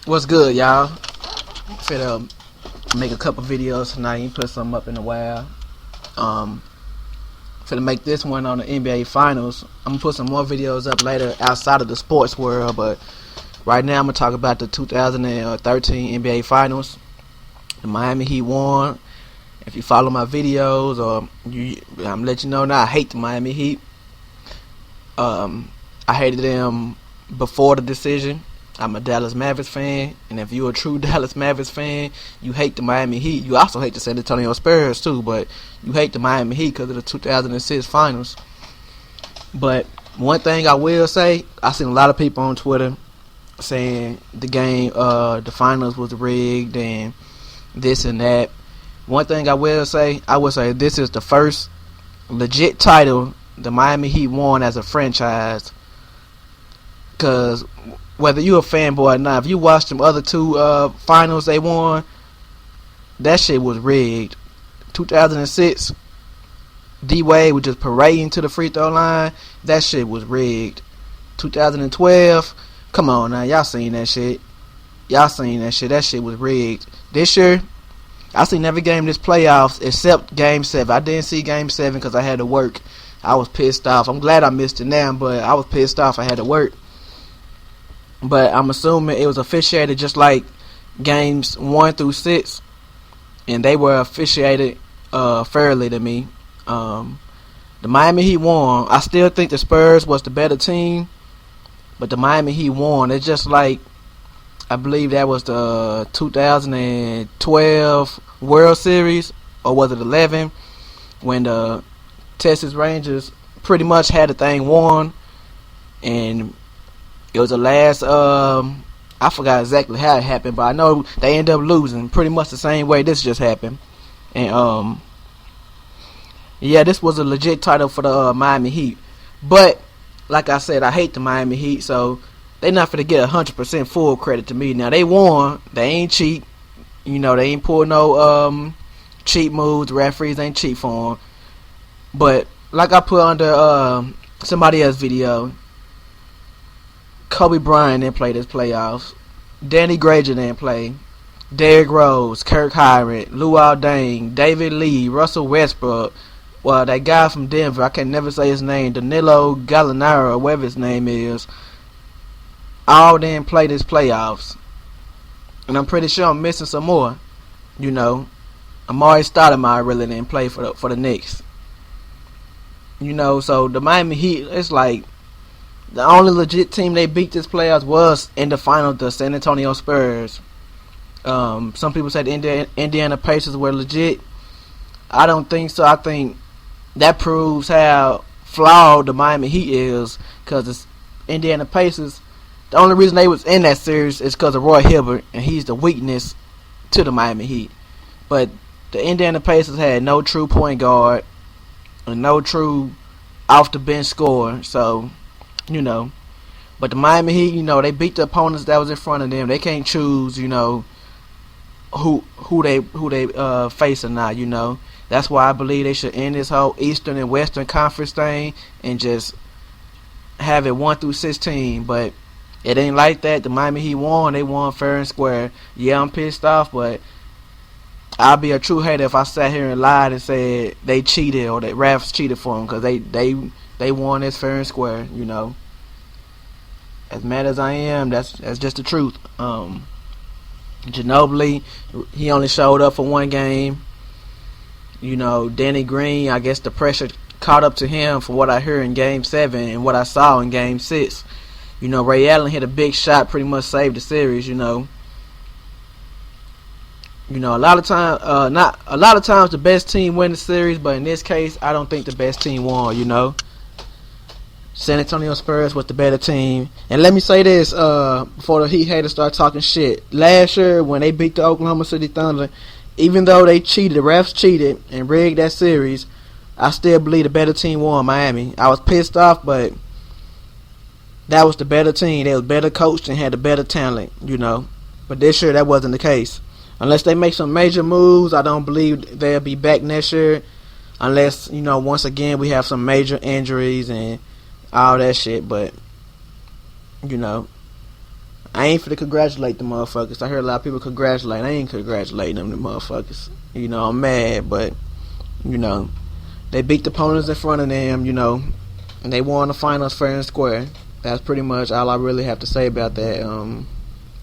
What's good, y'all? Finna make a couple videos tonight. Put something up in a while. Um, Finna make this one on the NBA Finals. I'm gonna put some more videos up later outside of the sports world, but right now I'm gonna talk about the 2013 NBA Finals. The Miami Heat won. If you follow my videos, I'm gonna let you know now. I hate the Miami Heat. I hated them before the decision. I'm a Dallas Mavericks fan, and if you're a true Dallas Mavericks fan, you hate the Miami Heat. You also hate the San Antonio Spurs too, but you hate the Miami Heat because of the 2006 Finals. But one thing I will say, I seen a lot of people on Twitter saying the Finals was rigged and this and that. One thing I would say this is the first legit title the Miami Heat won as a franchise. Because whether you a fanboy or not, if you watch them other two finals they won, that shit was rigged. 2006, D Wade was just parading to the free throw line. That shit was rigged. 2012, come on now, y'all seen that shit. That shit was rigged. This year, I seen every game this playoffs except Game 7. I didn't see Game 7 because I had to work. I was pissed off. I'm glad I missed it now, but I was pissed off. I had to work. But I'm assuming it was officiated just like games 1 through 6, and they were officiated fairly to me. The Miami Heat won. I still think the Spurs was the better team, but the Miami Heat won. It's just like, I believe that was the 2012 World Series, or was it 11, when the Texas Rangers pretty much had the thing won, and it was the last, I forgot exactly how it happened, but I know they ended up losing pretty much the same way this just happened. And, yeah, this was a legit title for the Miami Heat. But, like I said, I hate the Miami Heat, so they not finna get 100% full credit to me. Now, they won. They ain't cheat. You know, they ain't pull no cheat moves. The referees ain't cheat for them. But, like I put under somebody else's video, Kobe Bryant didn't play this playoffs. Danny Granger didn't play. Derrick Rose, Kirk Hinrich, Luol Deng, David Lee, Russell Westbrook. Well, that guy from Denver, I can never say his name, Danilo Gallinari, or whatever his name is, all didn't play this playoffs. And I'm pretty sure I'm missing some more. You know, Amari Stoudemire really didn't play for the Knicks. You know, so the Miami Heat, it's like, the only legit team they beat this playoffs was in the final, the San Antonio Spurs. Some people said the Indiana Pacers were legit. I don't think so. I think that proves how flawed the Miami Heat is, because the Indiana Pacers, the only reason they was in that series is because of Roy Hibbert, and he's the weakness to the Miami Heat. But the Indiana Pacers had no true point guard and no true off the bench scorer, so you know. But the Miami Heat, you know, they beat the opponents that was in front of them. They can't choose, you know, who they face or not, you know. That's why I believe they should end this whole Eastern and Western Conference thing and just have it 1 through 16. But it ain't like that. The Miami Heat won. They won fair and square. Yeah, I'm pissed off, but I'll be a true hater if I sat here and lied and said they cheated or that refs cheated for them, because they won this fair and square, you know. As mad as I am, that's just the truth. Ginobili, he only showed up for one game. You know, Danny Green, I guess the pressure caught up to him for what I heard in Game 7 and what I saw in Game 6. You know, Ray Allen hit a big shot, pretty much saved the series, you know. You know, a lot of times the best team win the series, but in this case, I don't think the best team won, you know. San Antonio Spurs was the better team. And let me say this, before the Heat haters start talking shit. Last year, when they beat the Oklahoma City Thunder, even though they cheated, the refs cheated and rigged that series, I still believe the better team won, Miami. I was pissed off, but that was the better team. They was better coached and had the better talent, you know. But this year, that wasn't the case. Unless they make some major moves, I don't believe they'll be back next year. Unless, you know, once again, we have some major injuries and all that shit. But, you know, I ain't finna congratulate the motherfuckers. I heard a lot of people congratulate. I ain't congratulating them, the motherfuckers. You know, I'm mad, but, you know, they beat the opponents in front of them, you know, and they won the finals fair and square. That's pretty much all I really have to say about that.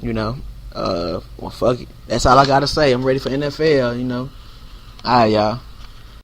You know, well, fuck it. That's all I gotta say. I'm ready for NFL, you know. Alright, y'all.